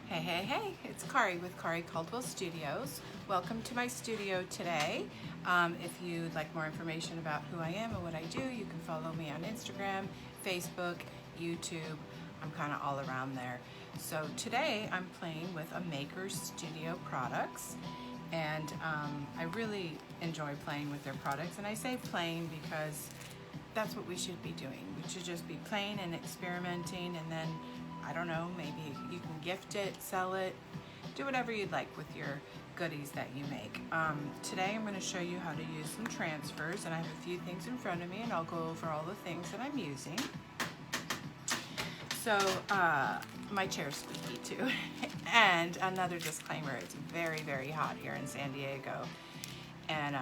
Hey, hey, hey, it's Kari with Kari Caldwell Studios. Welcome to my studio today. If you'd like more information about who I am and what I do, you can follow me on Instagram, Facebook, YouTube. I'm kind of all around there. So today I'm playing with a Maker Studio products, and I really enjoy playing with their products. And I say playing because that's what we should be doing. We should just be playing and experimenting, and then I don't know, maybe you can gift it, sell it, do whatever you'd like with your goodies that you make. Today I'm going to show you how to use some transfers, and I have a few things in front of me, and I'll go over all the things that I'm using. So my chair's squeaky too. And another disclaimer, it's very, very hot here in San Diego, and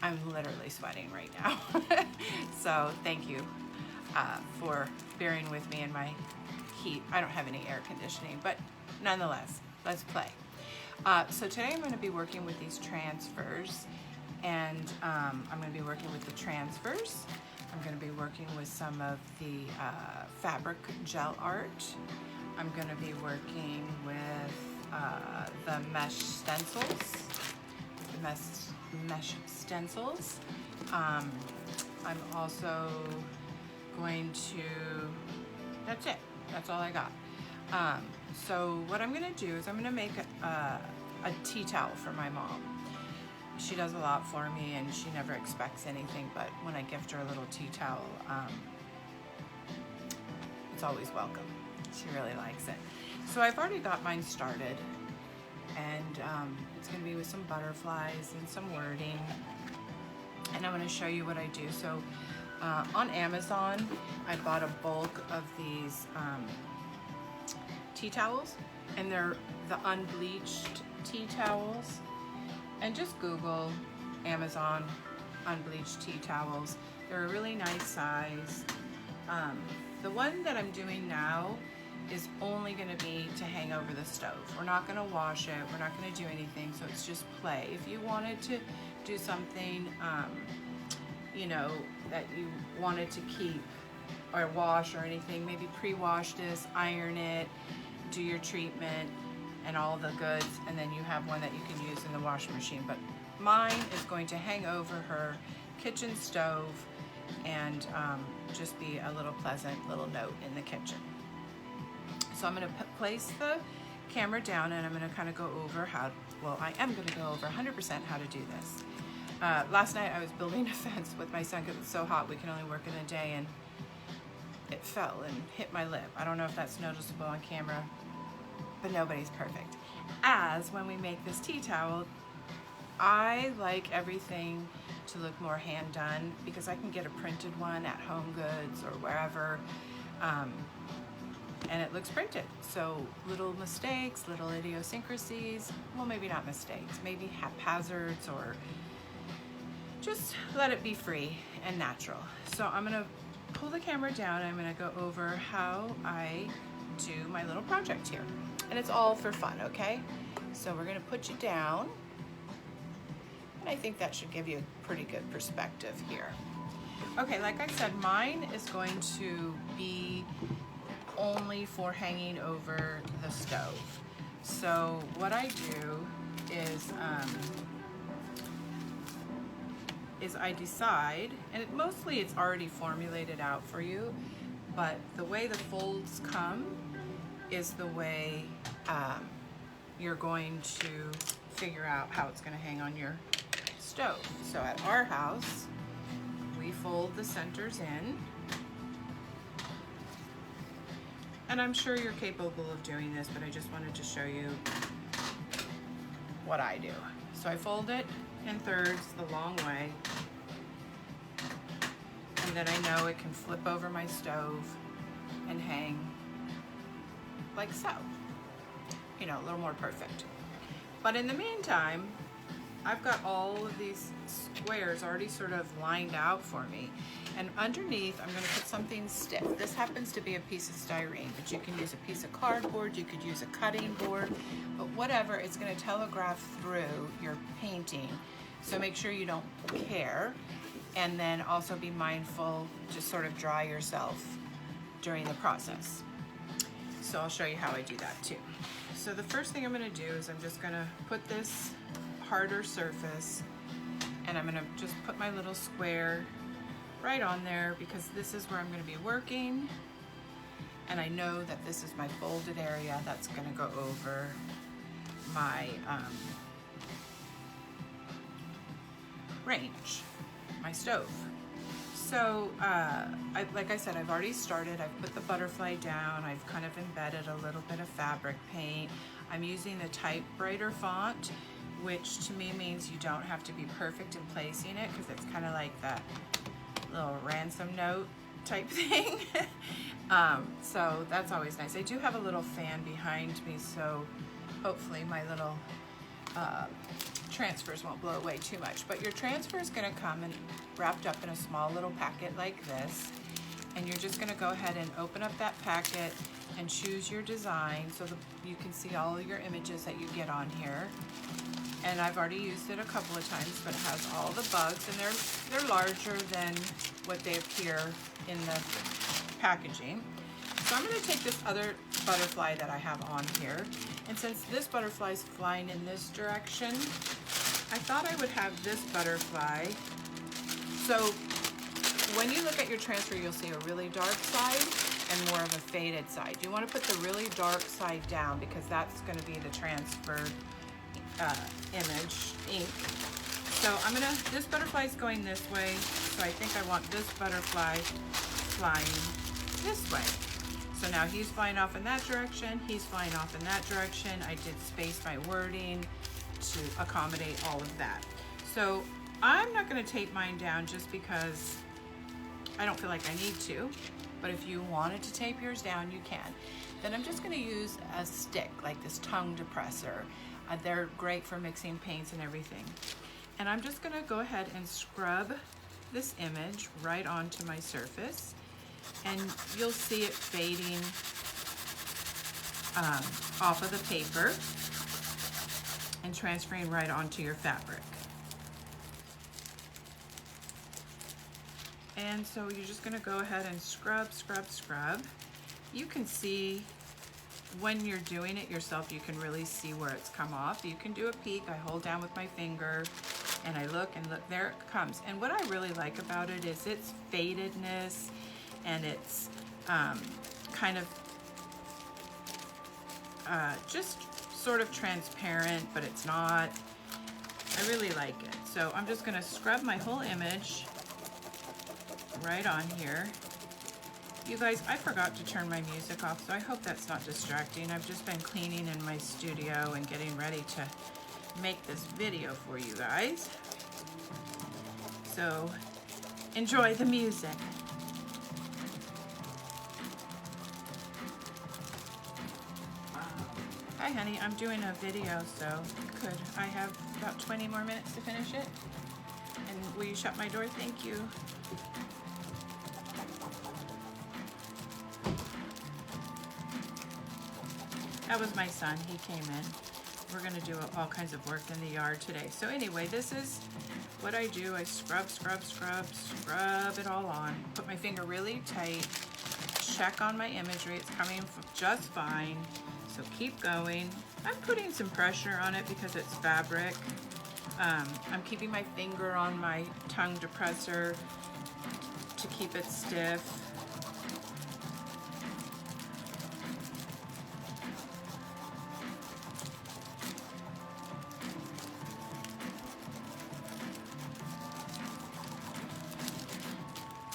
I'm literally sweating right now. So thank you for bearing with me in my heat. I don't have any air conditioning, but nonetheless, let's play. So today I'm going to be working with these transfers, and I'm going to be working with the transfers. I'm going to be working with some of the fabric gel art. I'm going to be working with the mesh stencils, I'm also going to, that's it. That's all I got. So what I'm gonna do is I'm gonna make a tea towel for my mom. She does a lot for me, and she never expects anything, but when I gift her a little tea towel, it's always welcome. She really likes it. So I've already got mine started, and it's gonna be with some butterflies and some wording, and I'm gonna show you what I do. So on Amazon, I bought a bulk of these tea towels, and they're the unbleached tea towels. And just Google Amazon unbleached tea towels. They're a really nice size. The one that I'm doing now is only going to be to hang over the stove. We're not going to wash it. We're not going to do anything, so it's just play. If you wanted to do something you know, that you wanted to keep or wash or anything, maybe pre-wash this, iron it, do your treatment and all the goods, and then you have one that you can use in the washing machine. But mine is going to hang over her kitchen stove and just be a little pleasant little note in the kitchen. So I'm going to place the camera down, and I'm going to kind of go over how, well, I am going to go over 100% how to do this. Last night I was building a fence with my son because it's so hot we can only work in a day, and it fell and hit my lip. I don't know if that's noticeable on camera, but nobody's perfect. As when we make this tea towel, I like everything to look more hand done, because I can get a printed one at Home Goods or wherever, and it looks printed. So little mistakes, little idiosyncrasies, well, maybe not mistakes, maybe haphazards, or just let it be free and natural. So I'm gonna pull the camera down, and I'm gonna go over how I do my little project here. And it's all for fun, okay? So we're gonna put you down, and I think that should give you a pretty good perspective here. Okay, like I said, mine is going to be only for hanging over the stove. So what I do is I decide, and mostly it's already formulated out for you, but the way the folds come is the way you're going to figure out how it's going to hang on your stove. So at our house, we fold the centers in, and I'm sure you're capable of doing this, but I just wanted to show you what I do. So I fold it in thirds the long way, and then I know it can flip over my stove and hang like so, you know, a little more perfect. But in the meantime, I've got all of these squares already sort of lined out for me, and underneath I'm going to put something stiff. This happens to be a piece of styrene, but you can use a piece of cardboard, you could use a cutting board, but whatever, it's going to telegraph through your painting. So make sure you don't tear, and then also be mindful to sort of dry yourself during the process. So I'll show you how I do that too. So the first thing I'm gonna do is I'm just gonna put this harder surface, and I'm gonna just put my little square right on there because this is where I'm gonna be working. And I know that this is my folded area that's gonna go over my range, my stove. So, like I said, I've already started. I've put the butterfly down. I've kind of embedded a little bit of fabric paint. I'm using the typewriter font, which to me means you don't have to be perfect in placing it because it's kind of like that little ransom note type thing. So that's always nice. I do have a little fan behind me, so hopefully my little transfers won't blow away too much. But your transfer is going to come and wrapped up in a small little packet like this, and you're just going to go ahead and open up that packet and choose your design so that you can see all of your images that you get on here. And I've already used it a couple of times, but it has all the bugs, and they're larger than what they appear in the packaging. So I'm going to take this other butterfly that I have on here, and since this butterfly is flying in this direction, I thought I would have this butterfly. So when you look at your transfer, you'll see a really dark side and more of a faded side. You want to put the really dark side down because that's going to be the transfer image ink. So this butterfly is going this way, so I think I want this butterfly flying this way. So now he's flying off in that direction, he's flying off in that direction. I did space my wording to accommodate all of that. So I'm not going to tape mine down just because I don't feel like I need to, but if you wanted to tape yours down, you can. Then I'm just going to use a stick like this tongue depressor. They're great for mixing paints and everything. And I'm just going to go ahead and scrub this image right onto my surface, and you'll see it fading off of the paper and transferring right onto your fabric. And so you're just going to go ahead and scrub, scrub, scrub. You can see when you're doing it yourself, you can really see where it's come off. You can do a peek. I hold down with my finger and I look, and look, there it comes. And what I really like about it is its fadedness, and it's kind of just sort of transparent, but it's not. I really like it. So I'm just going to scrub my whole image right on here. You guys, I forgot to turn my music off, so I hope that's not distracting. I've just been cleaning in my studio and getting ready to make this video for you guys. So enjoy the music. Hi honey, I'm doing a video, so could I have about 20 more minutes to finish it? And will you shut my door? Thank you. That was my son, he came in. We're gonna do all kinds of work in the yard today. So anyway, this is what I do. I scrub, scrub, scrub, scrub it all on. Put my finger really tight, check on my imagery. It's coming just fine. So keep going. I'm putting some pressure on it because it's fabric. I'm keeping my finger on my tongue depressor to keep it stiff.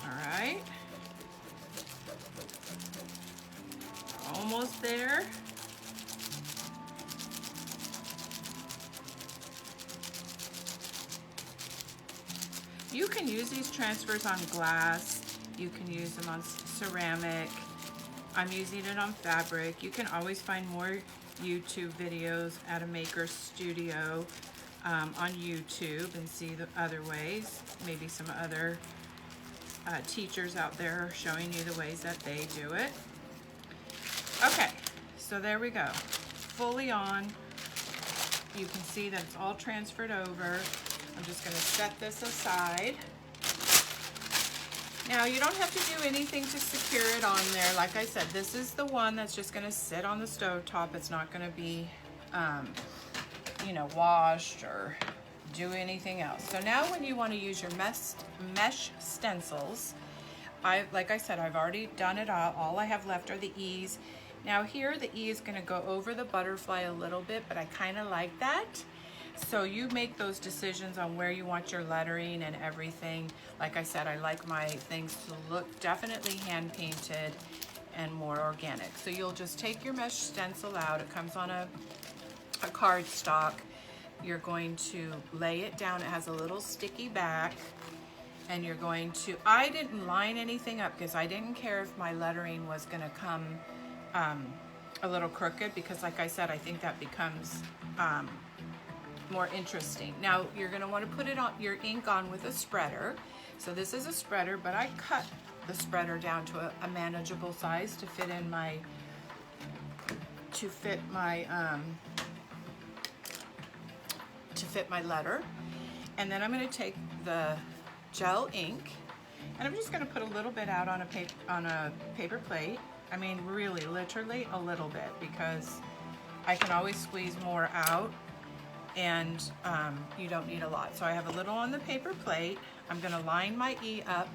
All right. Almost there. You can use these transfers on glass. You can use them on ceramic. I'm using it on fabric. You can always find more YouTube videos at a maker studio on YouTube and see the other ways. Maybe some other teachers out there are showing you the ways that they do it. Okay, so there we go. Fully on. You can see that it's all transferred over. I'm just going to set this aside. Now you don't have to do anything to secure it on there. Like I said, this is the one that's just gonna sit on the stove top. It's not gonna be, you know, washed or do anything else. So now when you wanna use your mesh stencils, like I said, I've already done it all. All I have left are the E's. Now here, the E is gonna go over the butterfly a little bit, but I kinda like that. So you make those decisions on where you want your lettering and everything. Like I said, I like my things to look definitely hand painted and more organic. So you'll just take your mesh stencil out. It comes on a cardstock. You're going to lay it down. It has a little sticky back. And you're going to, I didn't line anything up because I didn't care if my lettering was gonna come a little crooked, because like I said, I think that becomes more interesting. Now you're going to want to put it on your ink on with a spreader. So this is a spreader, but I cut the spreader down to a manageable size to fit in my letter. And then I'm going to take the gel ink and I'm just going to put a little bit out on a paper plate. I mean, really, literally a little bit, because I can always squeeze more out. And you don't need a lot. So I have a little on the paper plate. I'm gonna line my E up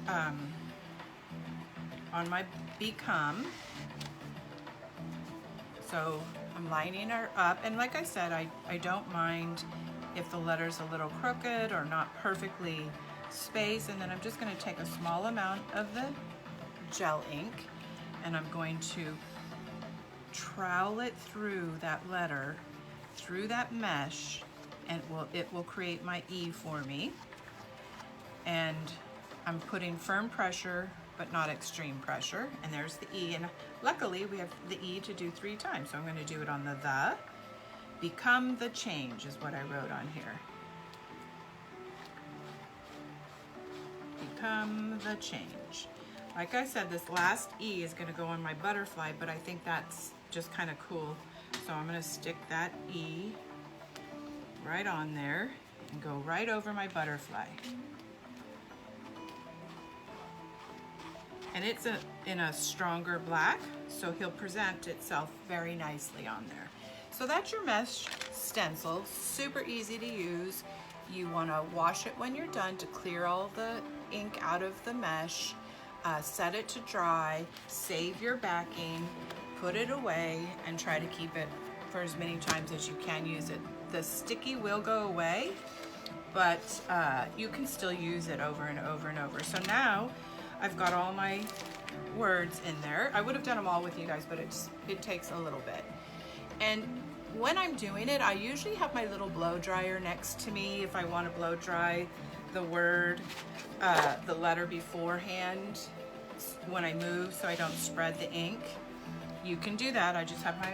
on my Become. So I'm lining her up. And like I said, I don't mind if the letter's a little crooked or not perfectly spaced. And then I'm just gonna take a small amount of the gel ink and I'm going to trowel it through that letter, through that mesh, and it will create my E for me. And I'm putting firm pressure but not extreme pressure, and there's the E. And luckily we have the E to do 3 times, so I'm going to do it on the Become the change is what I wrote on here. Become the change. Like I said, this last E is going to go on my butterfly, but I think that's just kind of cool. So I'm going to stick that E right on there and go right over my butterfly. And it's in a stronger black, so he'll present itself very nicely on there. So that's your mesh stencil, super easy to use. You want to wash it when you're done to clear all the ink out of the mesh. Set it to dry, save your backing, put it away, and try to keep it for as many times as you can use it. The sticky will go away, but you can still use it over and over and over. So now I've got all my words in there. I would have done them all with you guys, but it takes a little bit. And when I'm doing it, I usually have my little blow dryer next to me if I want to blow dry the word, the letter beforehand when I move, so I don't spread the ink. You can do that. I just have my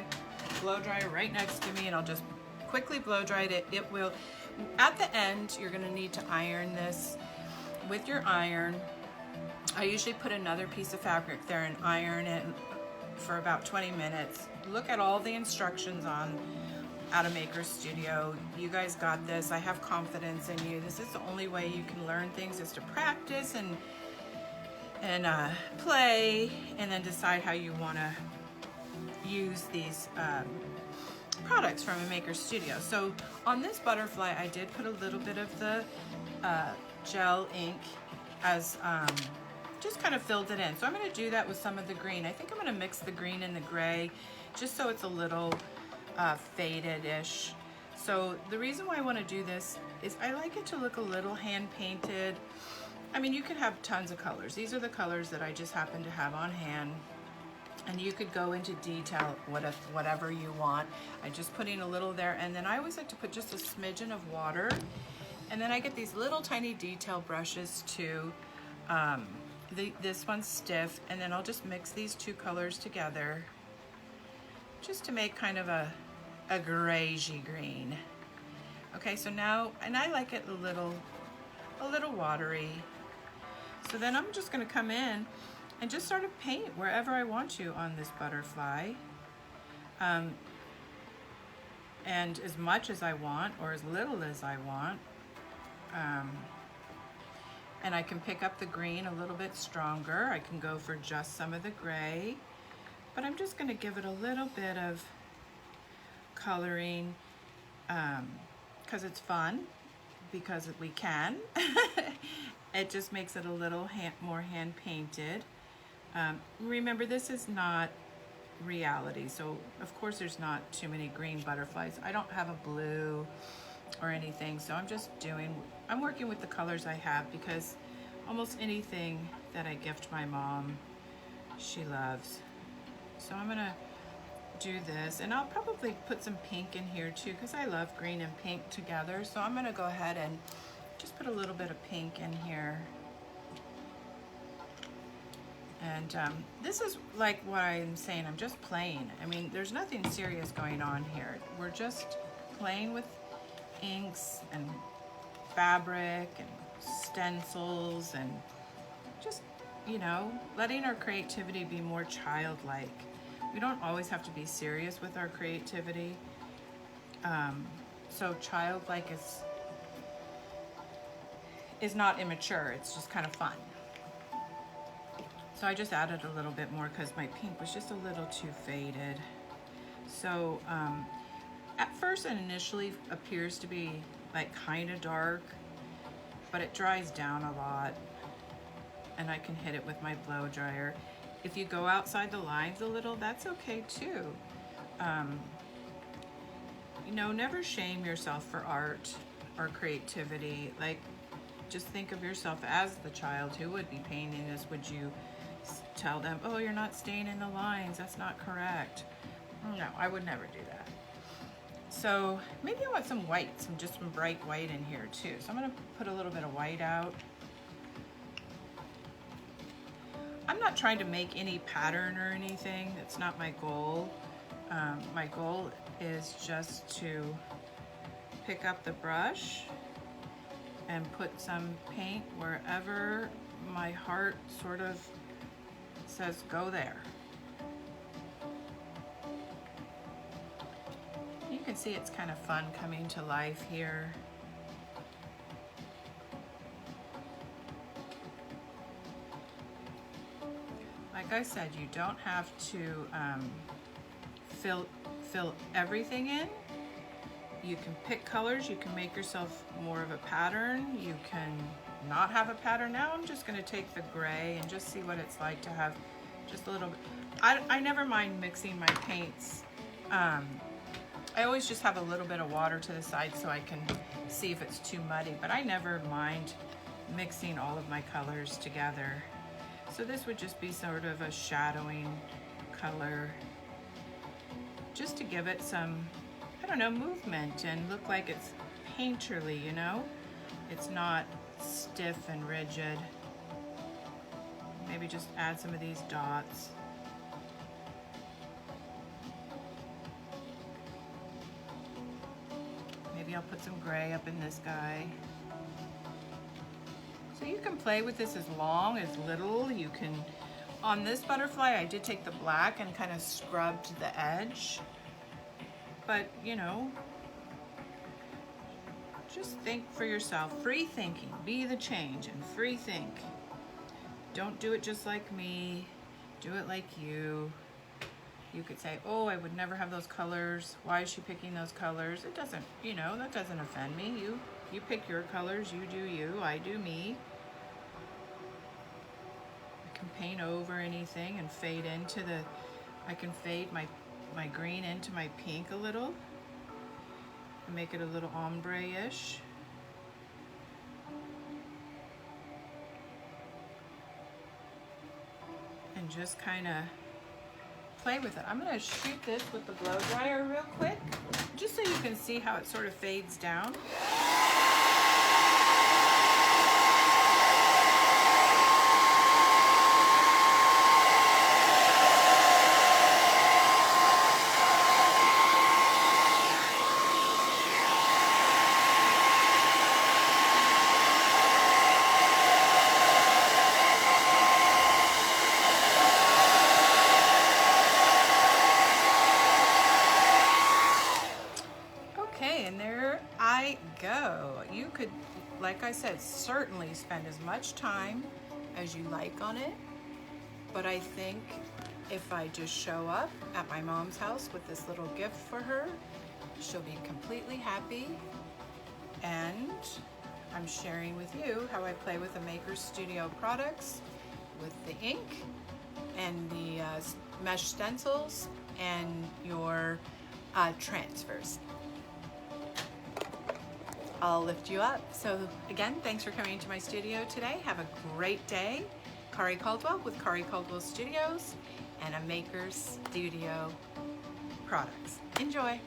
blow dryer right next to me, and I'll just quickly blow dry it. It will, at the end, you're going to need to iron this with your iron. I usually put another piece of fabric there and iron it for about 20 minutes. Look at all the instructions out of Maker Studio. You guys got this. I have confidence in you. This is the only way you can learn things, is to practice and play, and then decide how you want to use these products from a Maker Studio. So on this butterfly, I did put a little bit of the gel ink as just kind of filled it in. So I'm going to do that with some of the green. I think I'm going to mix the green and the gray just so it's a little faded-ish. So the reason why I want to do this is I like it to look a little hand-painted. I mean, you could have tons of colors. These are the colors that I just happen to have on hand. And you could go into detail whatever you want. I'm just putting a little there. And then I always like to put just a smidgen of water. And then I get these little tiny detail brushes too. This one's stiff. And then I'll just mix these 2 colors together just to make kind of a grayish green. Okay, so now, and I like it a little watery. So then I'm just going to come in and just sort of paint wherever I want to on this butterfly. And as much as I want, or as little as I want. And I can pick up the green a little bit stronger. I can go for just some of the gray, but I'm just gonna give it a little bit of coloring because it's fun, because we can. It just makes it a little more hand painted. Remember, this is not reality, so of course there's not too many green butterflies. I don't have a blue or anything, so I'm working with the colors I have, because almost anything that I gift my mom, she loves. So I'm gonna do this, and I'll probably put some pink in here too, because I love green and pink together. So I'm gonna go ahead and just put a little bit of pink in here. And this is like what I'm saying, I'm just playing. I mean, there's nothing serious going on here. We're just playing with inks and fabric and stencils, and just, you know, letting our creativity be more childlike. We don't always have to be serious with our creativity. So childlike is not immature, it's just kind of fun. So I just added a little bit more because my pink was just a little too faded. So at first it initially appears to be like kind of dark, but it dries down a lot, and I can hit it with my blow dryer. If you go outside the lines a little, that's okay too. You know, never shame yourself for art or creativity. Like, just think of yourself as the child who would be painting this. Would you tell them, oh, you're not staying in the lines, that's not correct? No, I would never do that. So maybe I want some white, just some bright white in here too. So I'm gonna put a little bit of white out. I'm not trying to make any pattern or anything. It's not my goal. My goal is just to pick up the brush and put some paint wherever my heart sort of says go there. You can see it's kind of fun coming to life here. Like I said, you don't have to fill everything in. You can pick colors, you can make yourself more of a pattern, you can not have a pattern. Now I'm just gonna take the gray and just see what it's like to have just a little bit. I never mind mixing my paints. I always just have a little bit of water to the side so I can see if it's too muddy, but I never mind mixing all of my colors together. So this would just be sort of a shadowing color, just to give it some, I don't know, movement and look like it's painterly, you know? It's not stiff and rigid. Maybe just add some of these dots. Maybe I'll put some gray up in this guy. So you can play with this as long, as little. You can, on this butterfly, I did take the black and kind of scrubbed the edge. But, you know, just think for yourself. Free thinking, be the change and free think. Don't do it just like me, do it like you. You could say, oh, I would never have those colors. Why is she picking those colors? It doesn't, you know, that doesn't offend me. You pick your colors, you do you, I do me. I can paint over anything and fade into the, I can fade my green into my pink a little and make it a little ombre-ish. And just kind of play with it. I'm going to shoot this with the blow dryer real quick, just so you can see how it sort of fades down. like I said, certainly spend as much time as you like on it. But I think if I just show up at my mom's house with this little gift for her, she'll be completely happy. And I'm sharing with you how I play with the Maker Studio products with the ink and the mesh stencils and your transfers. I'll lift you up. So again, thanks for coming into my studio today. Have a great day. Kari Caldwell with Kari Caldwell Studios and a Maker Studio products. Enjoy.